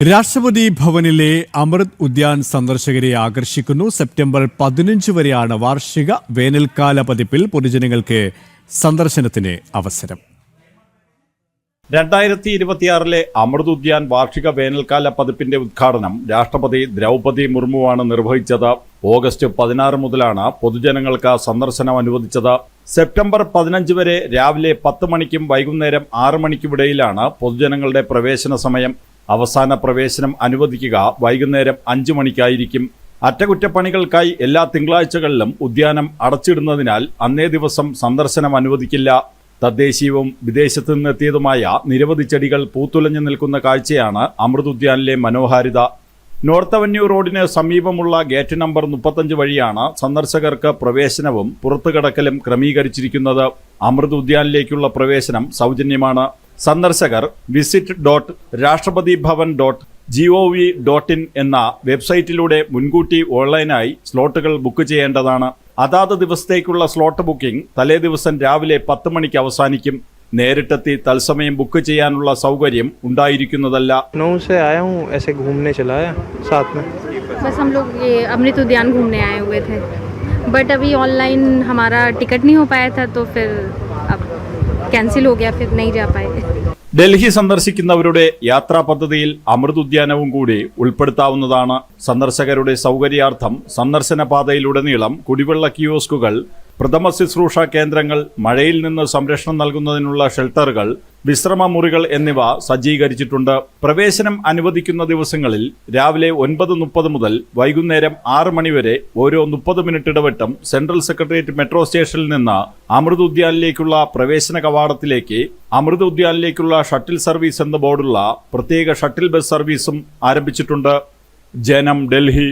രാഷ്ട്രപതി ഭവനിലെ അമൃത് ഉദ്യാൻ സന്ദർശകരെ ആകർഷിക്കുന്നു. സെപ്റ്റംബർ 15 വരെയാണ് വാർഷിക വേനൽക്കാല പതിപ്പിൽ പൊതുജനങ്ങൾക്ക് സന്ദർശനത്തിന് അവസരം. 2026 അമൃത് ഉദ്യാൻ വാർഷിക വേനൽക്കാല പതിപ്പിന്റെ ഉദ്ഘാടനം രാഷ്ട്രപതി ദ്രൗപദി മുർമുവാണ് നിർവഹിച്ചത്. ഓഗസ്റ്റ് 16 മുതലാണ് പൊതുജനങ്ങൾക്ക് സന്ദർശനം അനുവദിച്ചത്. സെപ്റ്റംബർ 15 വരെ രാവിലെ 10 മണിക്കും വൈകുന്നേരം 6 മണിക്കുമിടയിലാണ് പൊതുജനങ്ങളുടെ പ്രവേശന സമയം. അവസാന പ്രവേശനം അനുവദിക്കുക വൈകുന്നേരം 5 മണിക്കായിരിക്കും. അറ്റകുറ്റപ്പണികൾക്കായി എല്ലാ തിങ്കളാഴ്ചകളിലും ഉദ്യാനം അടച്ചിടുന്നതിനാൽ അന്നേ ദിവസം സന്ദർശനം അനുവദിക്കില്ല. തദ്ദേശീയവും വിദേശത്തു നിന്നെത്തിയതുമായ നിരവധി ചെടികൾ പൂത്തുലഞ്ഞു നിൽക്കുന്ന കാഴ്ചയാണ് അമൃത് ഉദ്യാനിലെ മനോഹാരിത. നോർത്ത് അവന്യൂ റോഡിന് സമീപമുള്ള ഗേറ്റ് നമ്പർ 35 വഴിയാണ് സന്ദർശകർക്ക് പ്രവേശനവും പുറത്തുകടക്കലും ക്രമീകരിച്ചിരിക്കുന്നത്. അമൃത് ഉദ്യാനിലേക്കുള്ള പ്രവേശനം സൗജന്യമാണ്. സന്ദർശകർ visit.rashtrapatibhavan.gov.in എന്ന വെബ്സൈറ്റിലൂടെ മുൻകൂട്ടി ഓൺലൈനായി സ്ലോട്ടുകൾ ബുക്ക് ചെയ്യേണ്ടതാണ്. അതാത് ദിവസത്തേക്കുള്ള സ്ലോട്ട് ബുക്കിംഗ് തലേ ദിവസം രാവിലെ 10 മണിക്ക് അവസാനിക്കും. നേരിട്ടെത്തി തത്സമയം ബുക്ക് ചെയ്യാനുള്ള സൗകര്യം ഉണ്ടായിരിക്കുന്നതല്ല. बस हम लोग ये अमृत उद्यान घूमने आए हुए थे, बट अभी ऑनलाइन हमारा टिकट नहीं हो पाया था, तो फिर अब कैंसिल हो गया, फिर नहीं जा पाए. ഡൽഹി സന്ദർശിക്കുന്നവരുടെ യാത്രാ പദ്ധതിയിൽ അമൃത് ഉദ്യാനവും കൂടി ഉൾപ്പെടുത്താവുന്നതാണ്. സന്ദർശകരുടെ സൗകര്യാർത്ഥം സന്ദർശന പാതയിലുടനീളം കുടിവെള്ള കിയോസ്കുകൾ, പ്രഥമ ശുശ്രൂഷ കേന്ദ്രങ്ങൾ, മഴയിൽ നിന്ന് സംരക്ഷണം നൽകുന്നതിനുള്ള ഷെൽട്ടറുകൾ, വിശ്രമ മുറികൾ എന്നിവ സജ്ജീകരിച്ചിട്ടുണ്ട്. പ്രവേശനം അനുവദിക്കുന്ന ദിവസങ്ങളിൽ രാവിലെ 9:30 മുതൽ വൈകുന്നേരം 6 മണിവരെ ഓരോ 30 മിനിറ്റ് ഇടവിട്ടും സെൻട്രൽ സെക്രട്ടേറിയറ്റ് മെട്രോ സ്റ്റേഷനിൽ നിന്ന് അമൃത് ഉദ്യാനിലേക്കുള്ള പ്രവേശന കവാടത്തിലേക്ക് അമൃത് ഉദ്യാനിലേക്കുള്ള ഷട്ടിൽ സർവീസ് എന്ന ബോർഡുള്ള പ്രത്യേക ഷട്ടിൽ ബസ് സർവീസും ആരംഭിച്ചിട്ടുണ്ട്. ജനം, ഡൽഹി.